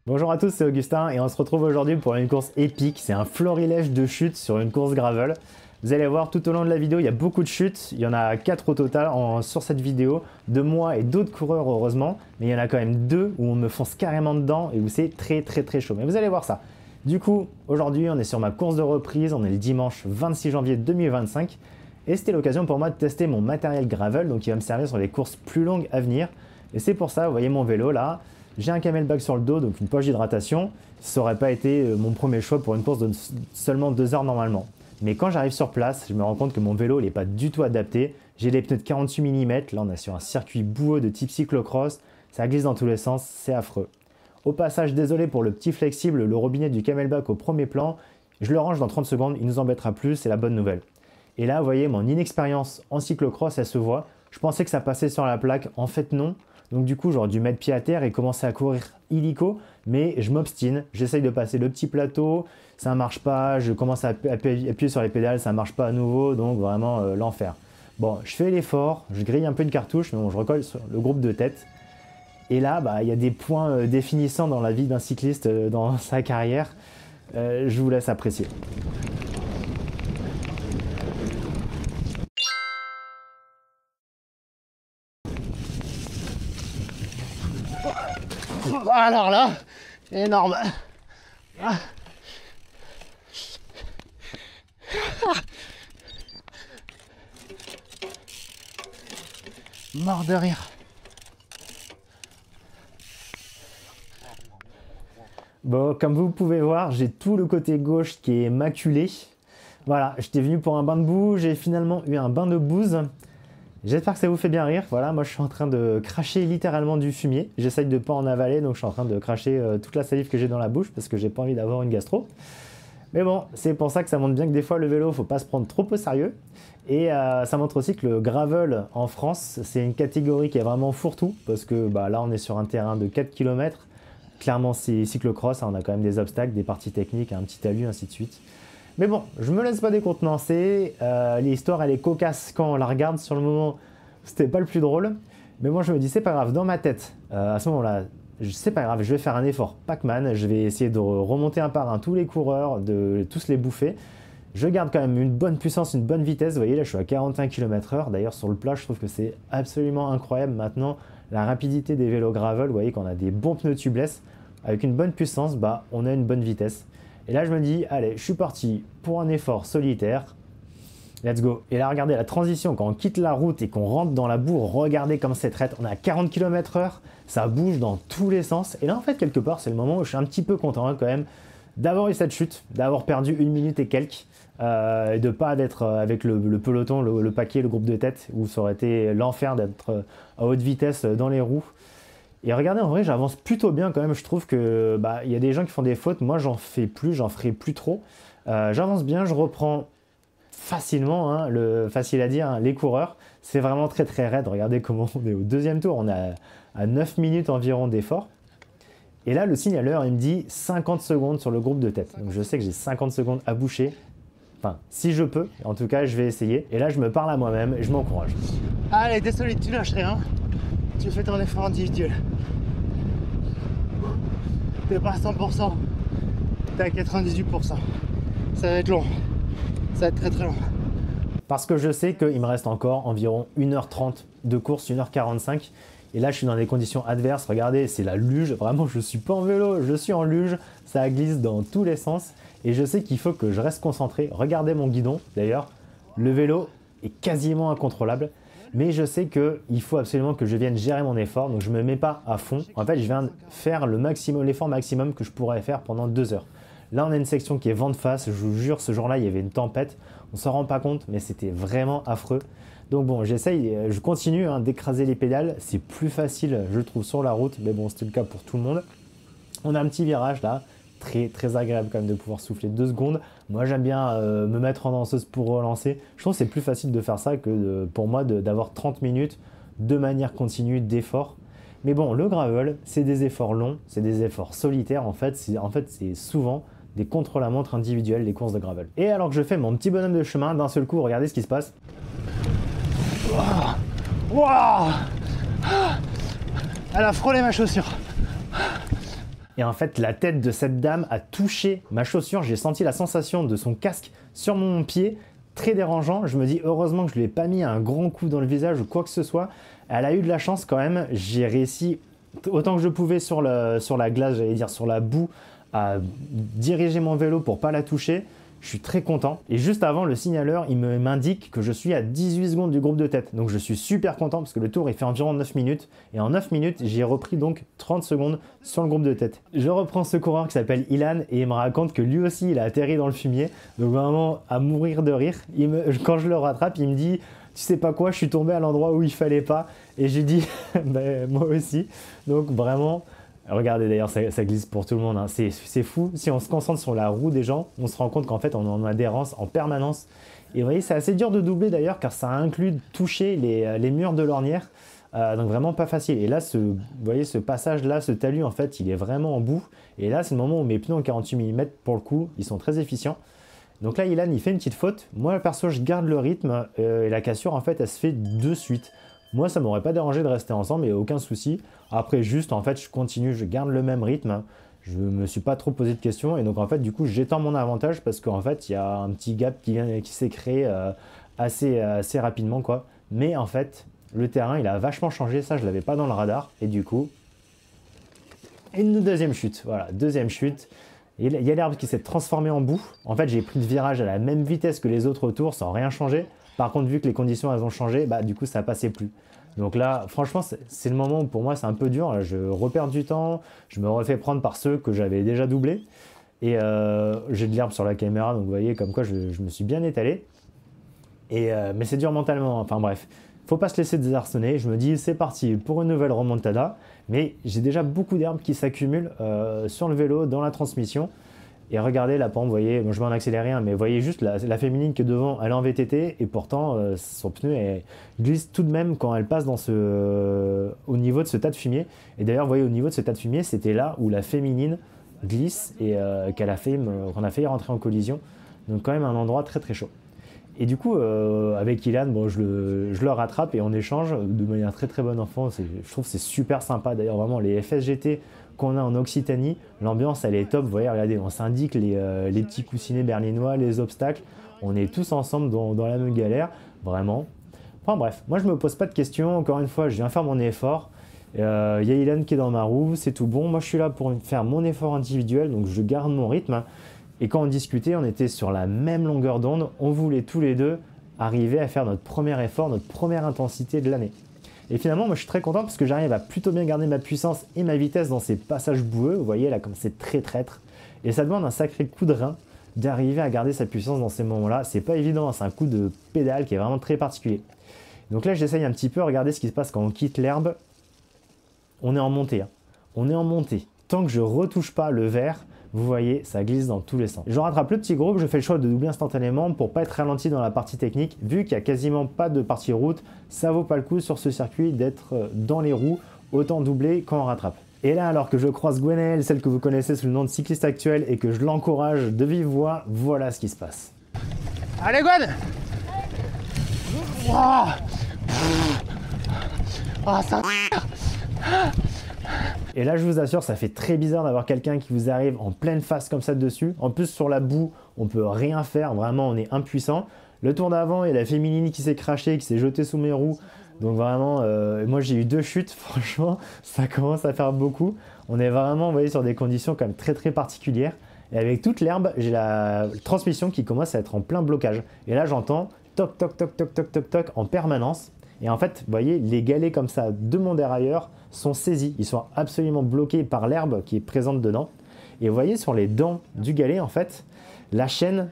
Bonjour à tous, c'est Augustin et on se retrouve aujourd'hui pour une course épique. C'est un florilège de chutes sur une course gravel. Vous allez voir tout au long de la vidéo, il y a beaucoup de chutes. Il y en a 4 au total sur cette vidéo, de moi et d'autres coureurs heureusement. Mais il y en a quand même 2 où on me fonce carrément dedans et où c'est très chaud. Mais vous allez voir ça. Du coup, aujourd'hui on est sur ma course de reprise, on est le dimanche 26 janvier 2025. Et c'était l'occasion pour moi de tester mon matériel gravel, donc il va me servir sur les courses plus longues à venir. Et c'est pour ça, vous voyez mon vélo là. J'ai un camelback sur le dos, donc une poche d'hydratation. Ça n'aurait pas été mon premier choix pour une course de seulement 2 heures normalement. Mais quand j'arrive sur place, je me rends compte que mon vélo n'est pas du tout adapté. J'ai des pneus de 48 mm, là on est sur un circuit boueux de type cyclocross. Ça glisse dans tous les sens, c'est affreux. Au passage, désolé pour le petit flexible, le robinet du camelback au premier plan. Je le range dans 30 secondes, il nous embêtera plus, c'est la bonne nouvelle. Et là, vous voyez, mon inexpérience en cyclocross, elle se voit. Je pensais que ça passait sur la plaque, en fait non. Donc du coup, j'aurais dû mettre pied à terre et commencer à courir illico, mais je m'obstine, j'essaye de passer le petit plateau, ça marche pas, je commence à appuyer sur les pédales, ça marche pas à nouveau, donc vraiment l'enfer. Bon, je fais l'effort, je grille un peu une cartouche, mais bon, je recolle sur le groupe de tête. Et là, il y a des points définissants dans la vie d'un cycliste, dans sa carrière. Je vous laisse apprécier. Alors là, énorme. Ah. Mort de rire. Bon, comme vous pouvez voir, j'ai tout le côté gauche qui est maculé. Voilà, j'étais venu pour un bain de boue, j'ai finalement eu un bain de bouse. J'espère que ça vous fait bien rire. Voilà, moi je suis en train de cracher littéralement du fumier. J'essaye de ne pas en avaler, donc je suis en train de cracher toute la salive que j'ai dans la bouche parce que j'ai pas envie d'avoir une gastro. Mais bon, c'est pour ça que ça montre bien que des fois le vélo, faut pas se prendre trop au sérieux. Et ça montre aussi que le gravel en France, c'est une catégorie qui est vraiment fourre-tout parce que là on est sur un terrain de 4 km. Clairement c'est cyclocross, hein, on a quand même des obstacles, des parties techniques, un petit talus, ainsi de suite. Mais bon, je me laisse pas décontenancer, l'histoire elle est cocasse quand on la regarde, sur le moment c'était pas le plus drôle, mais moi je me dis c'est pas grave, dans ma tête, à ce moment-là, c'est pas grave, je vais faire un effort Pac-Man, je vais essayer de remonter un par un tous les coureurs, de tous les bouffer, je garde quand même une bonne puissance, une bonne vitesse, vous voyez là je suis à 41 km/h, d'ailleurs sur le plat je trouve que c'est absolument incroyable maintenant, la rapidité des vélos gravel, vous voyez qu'on a des bons pneus tubeless, avec une bonne puissance, on a une bonne vitesse. Et là, je me dis, allez, je suis parti pour un effort solitaire. Let's go. Et là, regardez la transition, quand on quitte la route et qu'on rentre dans la boue, regardez comme c'est traite. On est à 40 km/h, ça bouge dans tous les sens. Et là, en fait, quelque part, c'est le moment où je suis un petit peu content quand même d'avoir eu cette chute, d'avoir perdu 1 minute et quelques, et de ne pas être avec le peloton, le paquet, le groupe de tête, où ça aurait été l'enfer d'être à haute vitesse dans les roues. Et regardez, en vrai, j'avance plutôt bien quand même. Je trouve que y a des gens qui font des fautes. Moi, j'en fais plus, j'en ferai plus trop. J'avance bien, je reprends facilement, hein, facile à dire, hein, les coureurs. C'est vraiment très raide. Regardez comment on est au deuxième tour. On est à 9 minutes environ d'effort. Et là, le signaleur, il me dit 50 secondes sur le groupe de tête. Donc, je sais que j'ai 50 secondes à boucher. Enfin, si je peux. En tout cas, je vais essayer. Et là, je me parle à moi-même et je m'encourage. Allez, t'es solide, tu lâches rien. Tu fais ton effort individuel. T'es pas à 100%, t'es à 98%. Ça va être long. Ça va être très long. Parce que je sais qu'il me reste encore environ 1h30 de course, 1h45. Et là, je suis dans des conditions adverses. Regardez, c'est la luge. Vraiment, je ne suis pas en vélo, je suis en luge. Ça glisse dans tous les sens. Et je sais qu'il faut que je reste concentré. Regardez mon guidon. D'ailleurs, le vélo est quasiment incontrôlable. Mais je sais qu'il faut absolument que je vienne gérer mon effort. Donc, je ne me mets pas à fond. En fait, je viens faire l'effort maximum que je pourrais faire pendant 2 heures. Là, on a une section qui est vent de face. Je vous jure, ce jour-là, il y avait une tempête. On ne s'en rend pas compte, mais c'était vraiment affreux. Donc bon, je continue d'écraser les pédales. C'est plus facile, je trouve, sur la route. Mais bon, c'était le cas pour tout le monde. On a un petit virage là. Très agréable quand même de pouvoir souffler 2 secondes. Moi, j'aime bien me mettre en danseuse pour relancer. Je trouve que c'est plus facile de faire ça que pour moi d'avoir 30 minutes de manière continue d'effort. Mais bon, le gravel, c'est des efforts longs, c'est des efforts solitaires. En fait, c'est souvent des contre-la-montre individuels, les courses de gravel. Et alors que je fais mon petit bonhomme de chemin, d'un seul coup, regardez ce qui se passe. Wow. Elle a frôlé ma chaussure. Et en fait, la tête de cette dame a touché ma chaussure. J'ai senti la sensation de son casque sur mon pied, très dérangeant. Je me dis heureusement que je ne lui ai pas mis un grand coup dans le visage ou quoi que ce soit. Elle a eu de la chance quand même. J'ai réussi autant que je pouvais sur la glace, j'allais dire sur la boue, à diriger mon vélo pour pas la toucher. Je suis très content. Et juste avant, le signaleur, il m'indique que je suis à 18 secondes du groupe de tête. Donc je suis super content parce que le tour, il fait environ 9 minutes. Et en 9 minutes, j'ai repris donc 30 secondes sur le groupe de tête. Je reprends ce coureur qui s'appelle Ilan et il me raconte que lui aussi, il a atterri dans le fumier. Donc vraiment, à mourir de rire. Quand je le rattrape, il me dit... Tu sais pas quoi, je suis tombé à l'endroit où il fallait pas. Et j'ai dit, ben, moi aussi. Donc vraiment, regardez d'ailleurs, ça glisse pour tout le monde. Hein. C'est fou. Si on se concentre sur la roue des gens, on se rend compte qu'en fait, on est en adhérence en permanence. Et vous voyez, c'est assez dur de doubler d'ailleurs, car ça inclut toucher les murs de l'ornière. Donc vraiment pas facile. Et là, vous voyez, ce passage-là, ce talus, en fait, il est vraiment en bout. Et là, c'est le moment où mes pneus en 48 mm, pour le coup, ils sont très efficients. Donc là, Ilan, il fait une petite faute. Moi, perso, je garde le rythme et la cassure, en fait, elle se fait de suite. Moi, ça m'aurait pas dérangé de rester ensemble, il n'y a aucun souci. Après, juste, en fait, je continue, je garde le même rythme. Je me suis pas trop posé de questions. Et donc, en fait, du coup, j'étends mon avantage parce qu'en fait, il y a un petit gap qui s'est créé assez rapidement, quoi. Mais en fait, le terrain, il a vachement changé. Ça, je l'avais pas dans le radar. Et du coup, une deuxième chute. Voilà, deuxième chute. Il y a l'herbe qui s'est transformée en boue. En fait, j'ai pris le virage à la même vitesse que les autres autour sans rien changer. Par contre, vu que les conditions elles ont changé, bah, du coup, ça passait plus. Donc là, franchement, c'est le moment où pour moi, c'est un peu dur. Là, je repère du temps. Je me refais prendre par ceux que j'avais déjà doublés. Et j'ai de l'herbe sur la caméra. Donc, vous voyez, comme quoi, je me suis bien étalé. Mais c'est dur mentalement. Enfin, bref. Faut pas se laisser désarçonner. Je me dis, c'est parti pour une nouvelle remontada. Mais j'ai déjà beaucoup d'herbes qui s'accumulent sur le vélo, dans la transmission. Et regardez la pente, vous voyez, bon, je vais en accélérer un, mais vous voyez juste la féminine qui est devant, elle est en VTT. Et pourtant, son pneu glisse tout de même quand elle passe au niveau de ce tas de fumier. Et d'ailleurs, vous voyez, au niveau de ce tas de fumier, c'était là où la féminine glisse et qu'on a failli rentrer en collision. Donc quand même un endroit très très chaud. Et du coup, avec Ilan, bon, je le rattrape et on échange de manière très très bonne enfant. Je trouve que c'est super sympa. D'ailleurs, vraiment, les FSGT qu'on a en Occitanie, l'ambiance, elle est top. Vous voyez, regardez, on s'indique les petits coussinets berlinois, les obstacles. On est tous ensemble dans la même galère, vraiment. Enfin bref, moi, je me pose pas de questions. Encore une fois, je viens faire mon effort. Il y a Ilan qui est dans ma roue, c'est tout bon. Moi, je suis là pour faire mon effort individuel, donc je garde mon rythme. Et quand on discutait, on était sur la même longueur d'onde. On voulait tous les deux arriver à faire notre premier effort, notre première intensité de l'année. Et finalement, moi, je suis très content parce que j'arrive à plutôt bien garder ma puissance et ma vitesse dans ces passages boueux. Vous voyez, là, comme c'est très traître. Et ça demande un sacré coup de rein d'arriver à garder sa puissance dans ces moments-là. C'est pas évident, c'est un coup de pédale qui est vraiment très particulier. Donc là, j'essaye un petit peu, regardez ce qui se passe quand on quitte l'herbe. On est en montée. Hein. On est en montée. Tant que je retouche pas le vert, vous voyez, ça glisse dans tous les sens. Je rattrape le petit groupe, je fais le choix de doubler instantanément pour pas être ralenti dans la partie technique. Vu qu'il n'y a quasiment pas de partie route, ça vaut pas le coup sur ce circuit d'être dans les roues, autant doubler quand on rattrape. Et là, alors que je croise Gwenaëlle, celle que vous connaissez sous le nom de cycliste actuel, et que je l'encourage de vive voix, voilà ce qui se passe. Allez Gwen. Wow. Oh, ça... Et là, je vous assure, ça fait très bizarre d'avoir quelqu'un qui vous arrive en pleine face comme ça dessus. En plus, sur la boue, on peut rien faire. Vraiment, on est impuissant. Le tour d'avant, il y a la féminine qui s'est crachée, qui s'est jetée sous mes roues. Donc vraiment, moi j'ai eu 2 chutes. Franchement, ça commence à faire beaucoup. On est vraiment, vous voyez, sur des conditions quand même très très particulières. Et avec toute l'herbe, j'ai la transmission qui commence à être en plein blocage. Et là, j'entends toc toc toc toc toc toc toc en permanence. Et en fait, vous voyez, les galets comme ça de mon dérailleur sont saisis. Ils sont absolument bloqués par l'herbe qui est présente dedans. Et vous voyez, sur les dents du galet, en fait, la chaîne,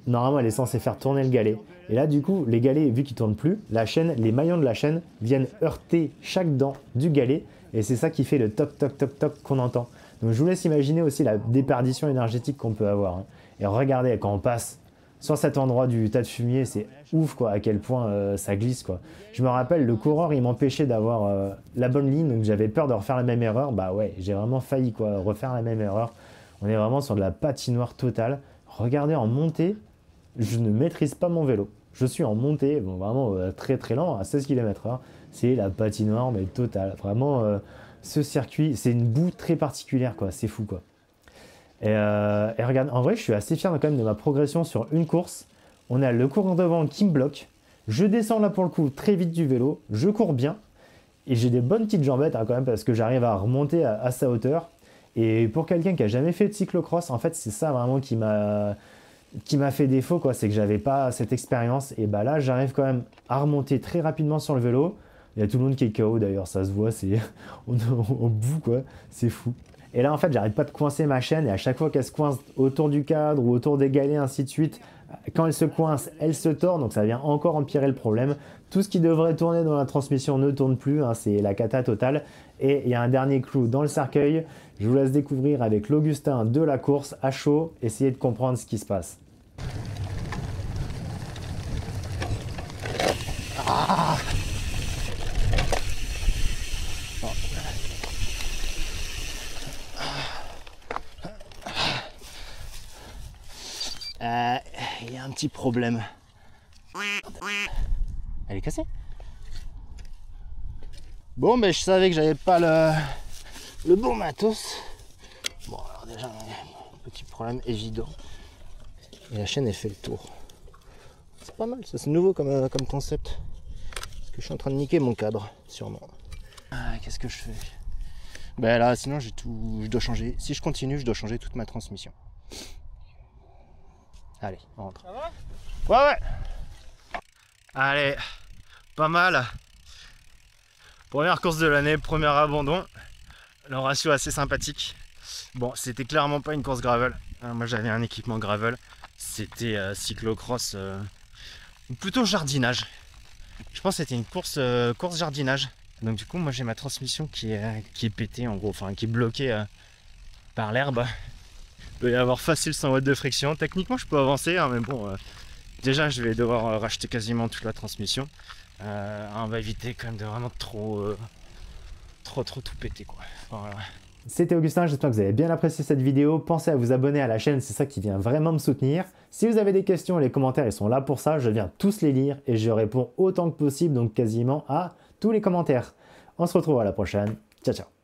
normalement, elle est censée faire tourner le galet. Et là, du coup, les galets, vu qu'ils ne tournent plus, la chaîne, les maillons de la chaîne viennent heurter chaque dent du galet. Et c'est ça qui fait le toc toc toc toc qu'on entend. Donc, je vous laisse imaginer aussi la déperdition énergétique qu'on peut avoir. Hein. Et regardez, quand on passe sur cet endroit du tas de fumier, c'est ouf quoi, à quel point ça glisse quoi. Je me rappelle, le coureur il m'empêchait d'avoir la bonne ligne, donc j'avais peur de refaire la même erreur. Bah ouais, j'ai vraiment failli quoi, refaire la même erreur. On est vraiment sur de la patinoire totale. Regardez en montée, je ne maîtrise pas mon vélo. Je suis en montée, bon, vraiment très très lent, à 16 km/h. C'est la patinoire mais totale. Vraiment, ce circuit, c'est une boue très particulière, quoi. C'est fou, quoi. Et regarde, en vrai, je suis assez fier quand même de ma progression sur une course. On a le coureur devant qui me bloque. Je descends là pour le coup très vite du vélo. Je cours bien. Et j'ai des bonnes petites jambettes hein, quand même parce que j'arrive à remonter à sa hauteur. Et pour quelqu'un qui a jamais fait de cyclocross, en fait, c'est ça vraiment qui m'a fait défaut, quoi. C'est que j'avais pas cette expérience. Et bah là, j'arrive quand même à remonter très rapidement sur le vélo. Il y a tout le monde qui est KO d'ailleurs, ça se voit, c'est on est au bout, quoi. C'est fou. Et là, en fait, j'arrête pas de coincer ma chaîne et à chaque fois qu'elle se coince autour du cadre ou autour des galets, ainsi de suite, quand elle se coince, elle se tord, donc ça vient encore empirer le problème. Tout ce qui devrait tourner dans la transmission ne tourne plus, hein, c'est la cata totale. Et il y a un dernier clou dans le cercueil. Je vous laisse découvrir avec l'Augustin de la course à chaud, essayer de comprendre ce qui se passe. Ah, il y a un petit problème. Elle est cassée. Bon, ben je savais que j'avais pas le bon matos. Bon, alors déjà, un petit problème évident. Et la chaîne, elle fait le tour. C'est pas mal, ça c'est nouveau comme concept. Parce que je suis en train de niquer mon cadre, sûrement. Ah, qu'est-ce que je fais? Ben là, sinon je dois changer. Si je continue, je dois changer toute ma transmission. Allez, on rentre. Ça va? Ouais, ouais. Allez, pas mal. Première course de l'année, premier abandon. Le ratio assez sympathique. Bon, c'était clairement pas une course gravel. Moi j'avais un équipement gravel. C'était cyclocross, plutôt jardinage. Je pense que c'était une course jardinage. Donc du coup, moi j'ai ma transmission qui est pétée en gros, enfin qui est bloquée par l'herbe. Il peut y avoir facile 100 watts de friction. Techniquement, je peux avancer, hein, mais bon, déjà je vais devoir racheter quasiment toute la transmission. On va éviter quand même de vraiment trop tout péter, quoi. Voilà. C'était Augustin, j'espère que vous avez bien apprécié cette vidéo. Pensez à vous abonner à la chaîne, c'est ça qui vient vraiment me soutenir. Si vous avez des questions, les commentaires ils sont là pour ça, je viens tous les lire et je réponds autant que possible, donc quasiment à tous les commentaires. On se retrouve à la prochaine, ciao ciao.